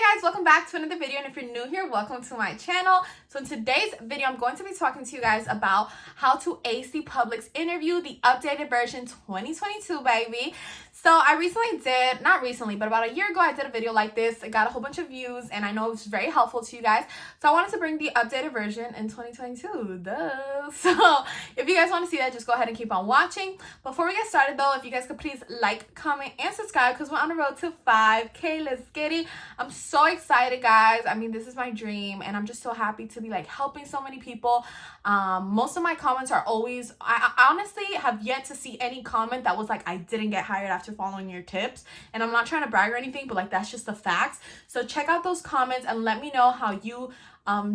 Hi guys, welcome back to another video, and if you're new here, welcome to my channel. So in today's video, I'm going to be talking to you guys about how to ace the Publix interview, the updated version 2022, baby. So I recently did, not recently, but about a year ago, I did a video like this. It got a whole bunch of views, and I know it was very helpful to you guys. So I wanted to bring the updated version in 2022, duh. So if you guys want to see that, just go ahead and keep on watching. Before we get started though, if you guys could please like, comment, and subscribe, because we're on the road to 5K. Let's get it. I'm so excited, guys. I mean, this is my dream, and I'm just so happy to be like helping so many people. Most of my comments are always, I honestly have yet to see any comment that was like, I didn't get hired after following your tips. And I'm not trying to brag or anything, but like that's just the facts. So check out those comments and let me know how you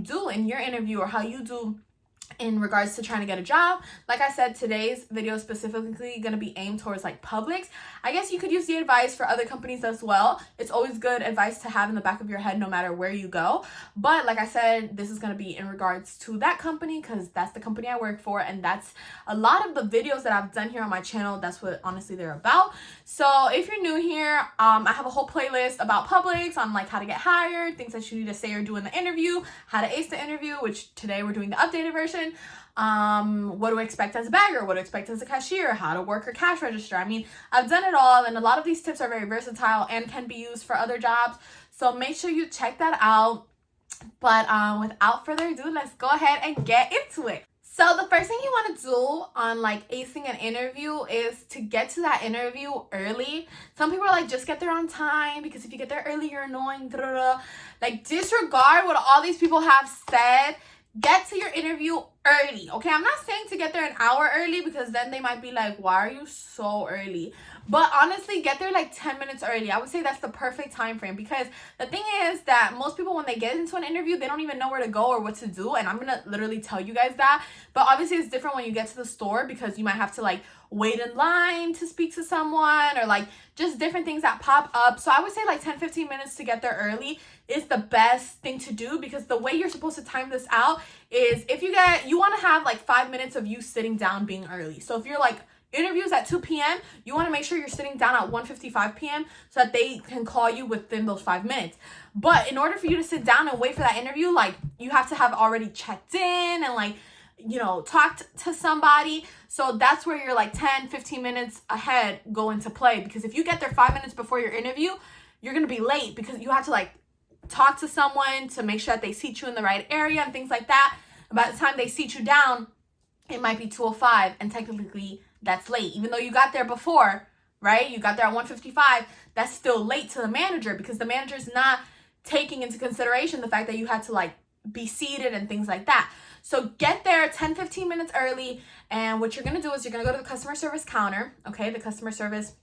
do in your interview, or how you do in regards to trying to get a job. Like I said, today's video is specifically going to be aimed towards like Publix. I guess you could use the advice for other companies as well. It's always good advice to have in the back of your head no matter where you go. But like I said, this is going to be in regards to that company, because that's the company I work for, and that's a lot of the videos that I've done here on my channel. That's what honestly they're about. So if you're new here, I have a whole playlist about Publix on like how to get hired, things that you need to say or do in the interview, how to ace the interview, which today we're doing the updated version. What to expect as a bagger, what to expect as a cashier, how to work a cash register. I mean, I've done it all, and a lot of these tips are very versatile and can be used for other jobs. So make sure you check that out. But without further ado, let's go ahead and get into it. So the first thing you want to do on like acing an interview is to get to that interview early. Some people are like, just get there on time, because if you get there early, you're annoying. Like, disregard what all these people have said. Get to your interview early, okay? I'm not saying to get there an hour early, because then they might be like, why are you so early? But honestly, get there like 10 minutes early. I would say that's the perfect time frame, because the thing is that most people, when they get into an interview, they don't even know where to go or what to do. And I'm gonna literally tell you guys that. But obviously it's different when you get to the store, because you might have to like wait in line to speak to someone, or like just different things that pop up. So I would say like 10-15 minutes to get there early is the best thing to do, because the way you're supposed to time this out is, if you want to have like 5 minutes of you sitting down being early. So if you're like, interviews at 2 p.m., you want to make sure you're sitting down at 1:55 p.m. so that they can call you within those 5 minutes. But in order for you to sit down and wait for that interview, like, you have to have already checked in and like, you know, talked to somebody. So that's where you're like 10-15 minutes ahead go into play, because if you get there 5 minutes before your interview, you're going to be late, because you have to like talk to someone to make sure that they seat you in the right area and things like that. And by the time they seat you down, it might be 2:05, and technically that's late. Even though you got there before, right? You got there at 1:55, that's still late to the manager, because the manager's not taking into consideration the fact that you had to like be seated and things like that. So get there 10-15 minutes early, and what you're gonna do is you're gonna go to the customer service counter, okay? The customer service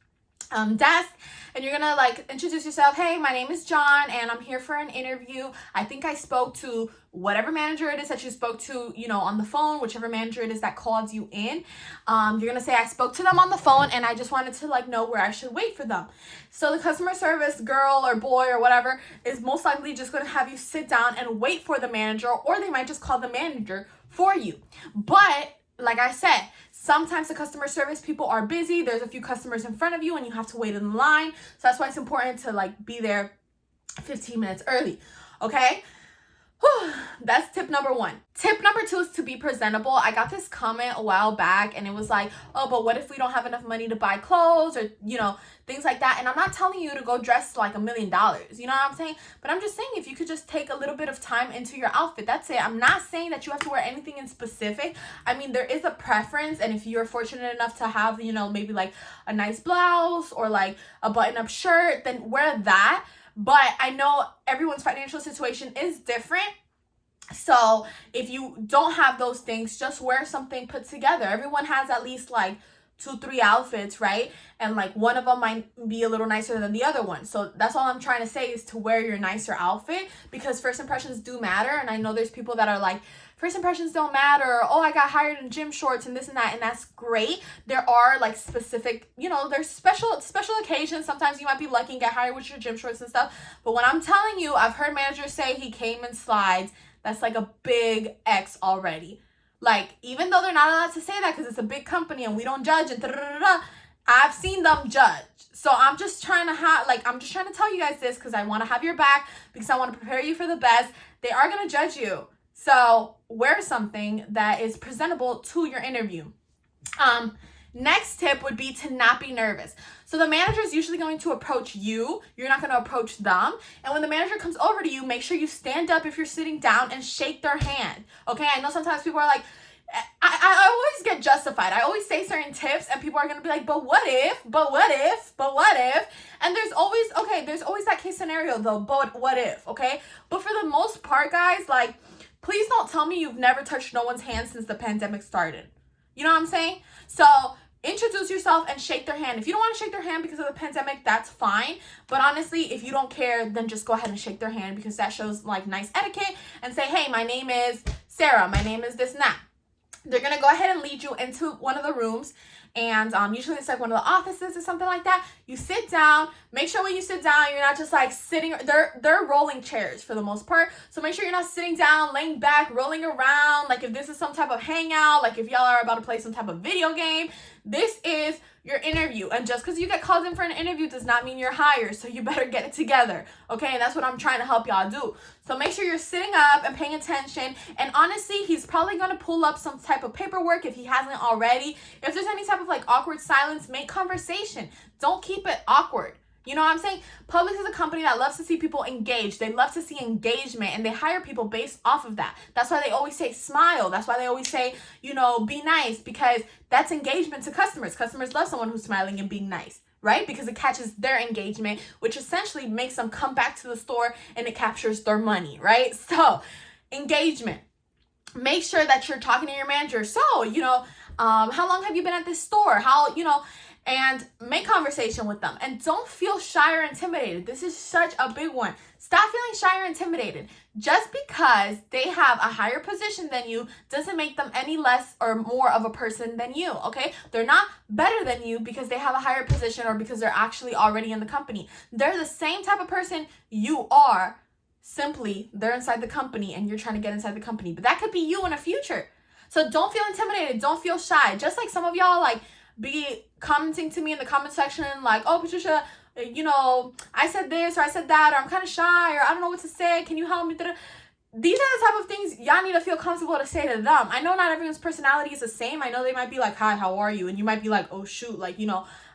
desk, and you're gonna like introduce yourself. Hey, my name is John, and I'm here for an interview. I think I spoke to whatever manager it is that you spoke to, you know, on the phone, whichever manager it is that called you in. You're gonna say, I spoke to them on the phone, and I just wanted to like know where I should wait for them. So the customer service girl or boy or whatever is most likely just gonna have you sit down and wait for the manager, or they might just call the manager for you. But like I said, sometimes the customer service people are busy. There's a few customers in front of you, and you have to wait in line. So that's why it's important to like be there 15 minutes early, okay? Whew, that's tip number one. Tip number two is to be presentable. I got this comment a while back, and it was like, oh, but what if we don't have enough money to buy clothes, or, you know, things like that. And I'm not telling you to go dress like $1 million, you know what I'm saying? But I'm just saying, if you could just take a little bit of time into your outfit, that's it. I'm not saying that you have to wear anything in specific. I mean, there is a preference, and if you're fortunate enough to have, you know, maybe like a nice blouse or like a button-up shirt, then wear that. But I know everyone's financial situation is different. So if you don't have those things, just wear something put together. Everyone has at least like 2-3 outfits, right? And like one of them might be a little nicer than the other one. So that's all I'm trying to say, is to wear your nicer outfit, because first impressions do matter. And I know there's people that are like, first impressions don't matter. Oh, I got hired in gym shorts and this and that, and that's great. There are like specific, you know, there's special occasions. Sometimes you might be lucky and get hired with your gym shorts and stuff. But when I'm telling you, I've heard managers say he came in slides, that's like a big X already. Like, even though they're not allowed to say that because it's a big company and we don't judge and I've seen them judge. So I'm just trying to tell you guys this because I want to have your back, because I want to prepare you for the best. They are going to judge you. So wear something that is presentable to your interview. Next tip would be to not be nervous. So the manager is usually going to approach you. You're not going to approach them. And when the manager comes over to you, make sure you stand up if you're sitting down and shake their hand. Okay, I know sometimes people are like, I always get justified. I always say certain tips and people are going to be like, but what if? And there's always that case scenario though, but what if, okay? But for the most part, guys, like, please don't tell me you've never touched no one's hand since the pandemic started. You know what I'm saying? So introduce yourself and shake their hand. If you don't want to shake their hand because of the pandemic, that's fine. But honestly, if you don't care, then just go ahead and shake their hand, because that shows like nice etiquette, and say, hey, my name is Sarah. My name is this and that. They're going to go ahead and lead you into one of the rooms. And usually it's like one of the offices or something like that. You sit down. Make sure when you sit down, you're not just like sitting. They're rolling chairs for the most part. So make sure you're not sitting down, laying back, rolling around. Like if this is some type of hangout, like if y'all are about to play some type of video game, this is your interview. And just because you get called in for an interview does not mean you're hired. So you better get it together. Okay, and that's what I'm trying to help y'all do. So make sure you're sitting up and paying attention. And honestly, he's probably going to pull up some type of paperwork if he hasn't already. If there's any type of like awkward silence, make conversation. Don't keep it awkward. You know what I'm saying? Publix is a company that loves to see people engaged. They love to see engagement, and they hire people based off of that. That's why they always say smile. That's why they always say, be nice, because that's engagement to customers. Customers love someone who's smiling and being nice, right? Because it catches their engagement, which essentially makes them come back to the store, and it captures their money, right? So engagement. Make sure that you're talking to your manager. So, how long have you been at this store? And make conversation with them. And don't feel shy or intimidated. This is such a big one. Stop feeling shy or intimidated. Just because they have a higher position than you doesn't make them any less or more of a person than you, okay? They're not better than you because they have a higher position or because they're actually already in the company. They're the same type of person you are, simply they're inside the company and you're trying to get inside the company. But that could be you in the future. So don't feel intimidated. Don't feel shy. Just like some of y'all be commenting to me in the comment section like, oh, Patricia, I said this or I said that, or I'm kind of shy, or I don't know what to say. Can you help me? These are the type of things y'all need to feel comfortable to say to them. I know not everyone's personality is the same. I know they might be like, hi, how are you? And you might be like, oh, shoot,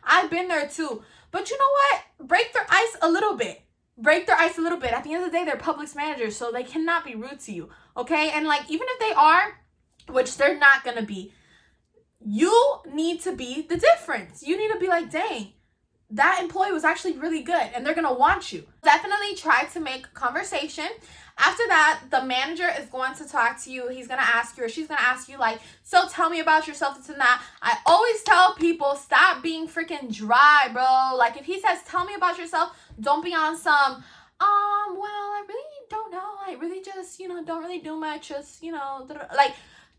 I've been there too. But you know what? Break their ice a little bit. At the end of the day, they're Publix managers, so they cannot be rude to you, okay? And even if they are, which they're not going to be, you need to be the difference. You need to be like, dang, that employee was actually really good, and they're going to want you. Definitely try to make conversation. After that, the manager is going to talk to you. He's going to ask you, or she's going to ask you, so tell me about yourself, this and that. I always tell people, stop being freaking dry, bro. If he says, tell me about yourself, don't be on some, well, I really don't know. I really just, don't really do much. Just,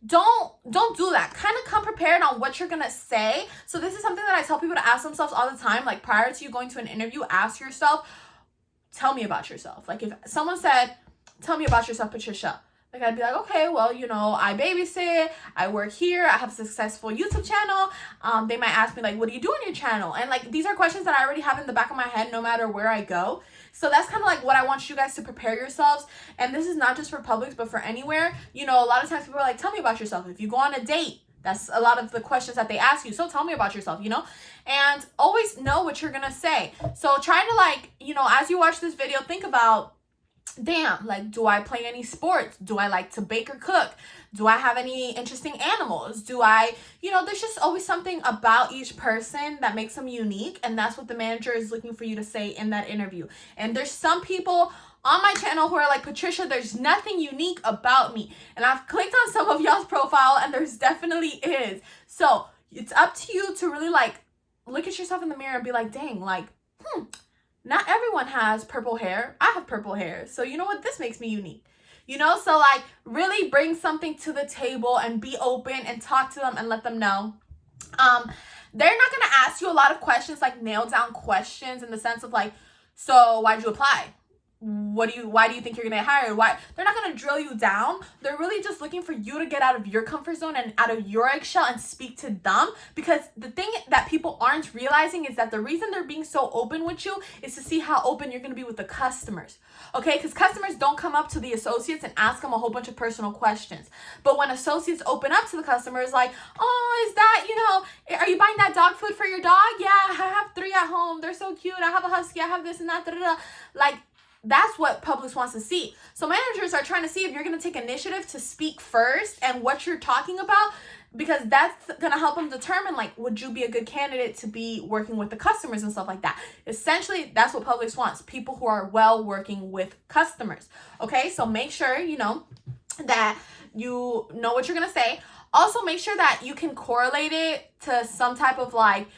don't do that. Kind of come prepared on what you're gonna say. So this is something that I tell people to ask themselves all the time. Prior to you going to an interview, ask yourself, tell me about yourself. If someone said, tell me about yourself, Patricia, I'd be like, okay, well, I babysit, I work here, I have a successful YouTube channel. They might ask me what do you do on your channel? And these are questions that I already have in the back of my head no matter where I go. So that's kind of what I want you guys to prepare yourselves. And this is not just for Publix, but for anywhere. A lot of times people are like, tell me about yourself. If you go on a date, that's a lot of the questions that they ask you. So tell me about yourself, and always know what you're going to say. So try to as you watch this video, think about, damn, do I play any sports? Do I like to bake or cook? Do I have any interesting animals? There's just always something about each person that makes them unique. And that's what the manager is looking for you to say in that interview. And there's some people on my channel who are like, Patricia, there's nothing unique about me. And I've clicked on some of y'all's profile and there's definitely is. So it's up to you to really look at yourself in the mirror and be like, dang, not everyone has purple hair. I have purple hair. So you know what? This makes me unique. So really bring something to the table and be open and talk to them and let them know. They're not going to ask you a lot of questions, nail down questions in the sense of so why'd you apply? why do you think you're gonna get hired? Why? They're not gonna drill you down. They're really just looking for you to get out of your comfort zone and out of your eggshell and speak to them. Because the thing that people aren't realizing is that the reason they're being so open with you is to see how open you're gonna be with the customers. Okay, because customers don't come up to the associates and ask them a whole bunch of personal questions. But when associates open up to the customers, like, oh, is that, are you buying that dog food for your dog? Yeah, I have 3 at home. They're so cute. I have a husky. I have this and that. Da, da, da. Like, that's what Publix wants to see. So managers are trying to see if you're going to take initiative to speak first and what you're talking about, because that's going to help them determine, like, would you be a good candidate to be working with the customers and stuff like that. Essentially, that's what Publix wants, people who are well working with customers. Okay, so make sure, that you know what you're going to say. Also, make sure that you can correlate it to some type of, like,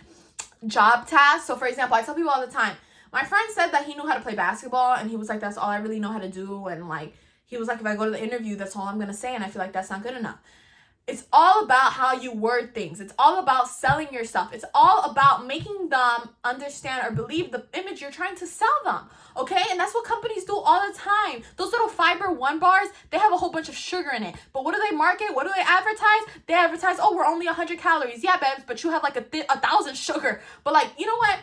job task. So, for example, I tell people all the time, my friend said that he knew how to play basketball, and he was like, that's all I really know how to do. And, like, he was like, if I go to the interview, that's all I'm going to say. And I feel like that's not good enough. It's all about how you word things. It's all about selling yourself. It's all about making them understand or believe the image you're trying to sell them. Okay? And that's what companies do all the time. Those little Fiber One bars, they have a whole bunch of sugar in it. But what do they market? What do they advertise? They advertise, oh, we're only 100 calories. Yeah, babes, but you have like 1,000 sugar. But, like, you know what?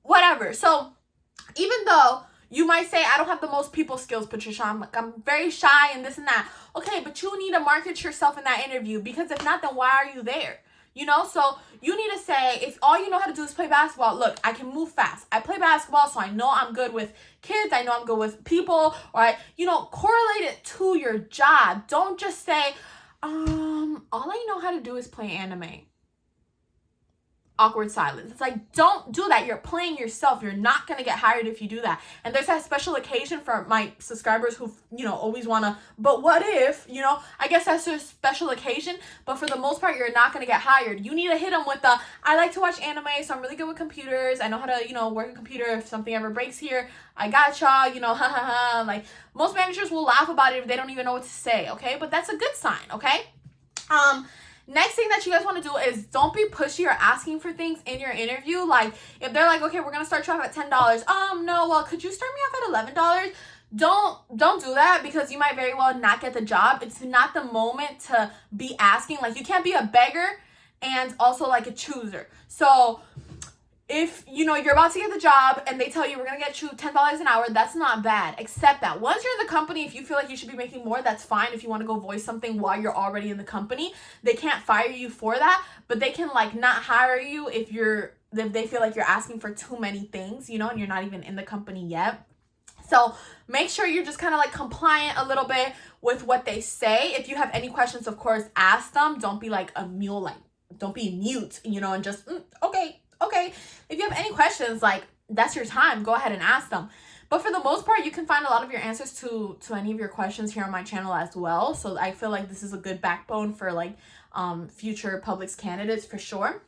Whatever. So even though you might say, I don't have the most people skills, Patricia. I'm very shy and this and that. Okay, but you need to market yourself in that interview, because if not, then why are you there? So you need to say, if all you know how to do is play basketball, look, I can move fast. I play basketball, so I know I'm good with kids. I know I'm good with people. Or correlate it to your job. Don't just say, all I know how to do is play anime. Awkward silence. It's like, don't do that. You're playing yourself. You're not going to get hired if you do that. And there's that special occasion for my subscribers who, always want to, but what if, I guess that's a special occasion, but for the most part, you're not going to get hired. You need to hit them with the, I like to watch anime, so I'm really good with computers. I know how to, work a computer. If something ever breaks here, I got y'all, ha ha ha. Like, most managers will laugh about it if they don't even know what to say, okay? But that's a good sign, okay? Next thing that you guys want to do is don't be pushy or asking for things in your interview. Like, if they're like, okay, we're going to start you off at $10. No, well, could you start me off at $11? Don't do that, because you might very well not get the job. It's not the moment to be asking. Like, you can't be a beggar and also like a chooser. So if, you're about to get the job and they tell you we're going to get you $10 an hour, that's not bad. Accept that. Once you're in the company, if you feel like you should be making more, that's fine. If you want to go voice something while you're already in the company, they can't fire you for that, but they can, like, not hire you if they feel like you're asking for too many things, and you're not even in the company yet. So make sure you're just kind of like compliant a little bit with what they say. If you have any questions, of course, ask them. Don't be like a mule, like, don't be mute, and just, okay. If you have any questions, like, that's your time. Go ahead and ask them. But for the most part, you can find a lot of your answers to any of your questions here on my channel as well. So I feel like this is a good backbone for, like, future Publix candidates for sure.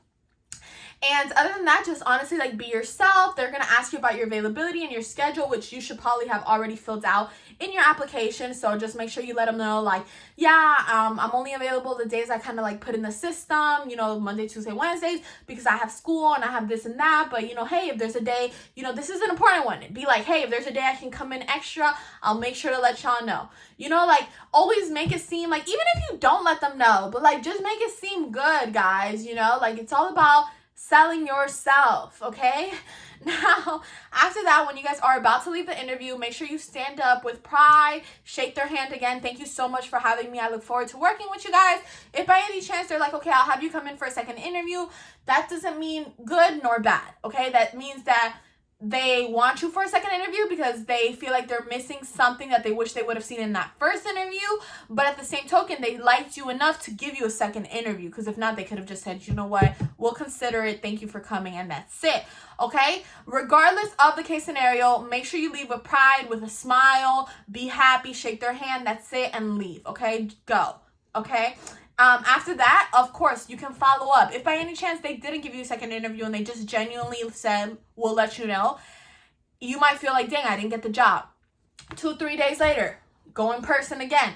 And other than that, just honestly, like, be yourself. They're going to ask you about your availability and your schedule, which you should probably have already filled out in your application. So just make sure you let them know, like, yeah, I'm only available the days I kind of like put in the system, Monday, Tuesday, Wednesdays, because I have school and I have this and that. But, hey, if there's a day, this is an important one. Be like, hey, if there's a day I can come in extra, I'll make sure to let y'all know. Like, always make it seem like, even if you don't let them know, but, like, just make it seem good, guys, like, it's all about selling yourself, okay? Now, after that, when you guys are about to leave the interview, make sure you stand up with pride, shake their hand again. Thank you so much for having me. I look forward to working with you guys. If by any chance they're like, okay, I'll have you come in for a second interview, that doesn't mean good nor bad, okay? That means that they want you for a second interview because they feel like they're missing something that they wish they would have seen in that first interview. But at the same token, they liked you enough to give you a second interview, because if not, they could have just said, you know what, we'll consider it. Thank you for coming. And that's it. Okay. Regardless of the case scenario, make sure you leave with pride, with a smile, be happy, shake their hand. That's it. And leave. Okay. Go. Okay. After that, of course, you can follow up. If by any chance they didn't give you a second interview and they just genuinely said, we'll let you know, you might feel like, dang, I didn't get the job. 2-3 days later, go in person again.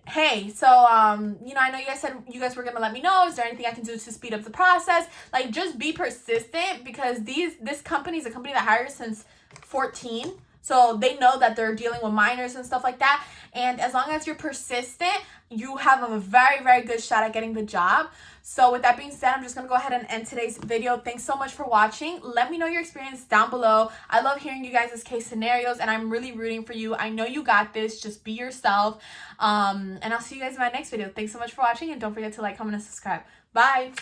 Hey, so, I know you guys said you guys were going to let me know. Is there anything I can do to speed up the process? Like, just be persistent, because this company is a company that hires since 14. So they know that they're dealing with minors and stuff like that. And as long as you're persistent, you have a very, very good shot at getting the job. So with that being said, I'm just going to go ahead and end today's video. Thanks so much for watching. Let me know your experience down below. I love hearing you guys' case scenarios, and I'm really rooting for you. I know you got this. Just be yourself. And I'll see you guys in my next video. Thanks so much for watching, and don't forget to like, comment, and subscribe. Bye.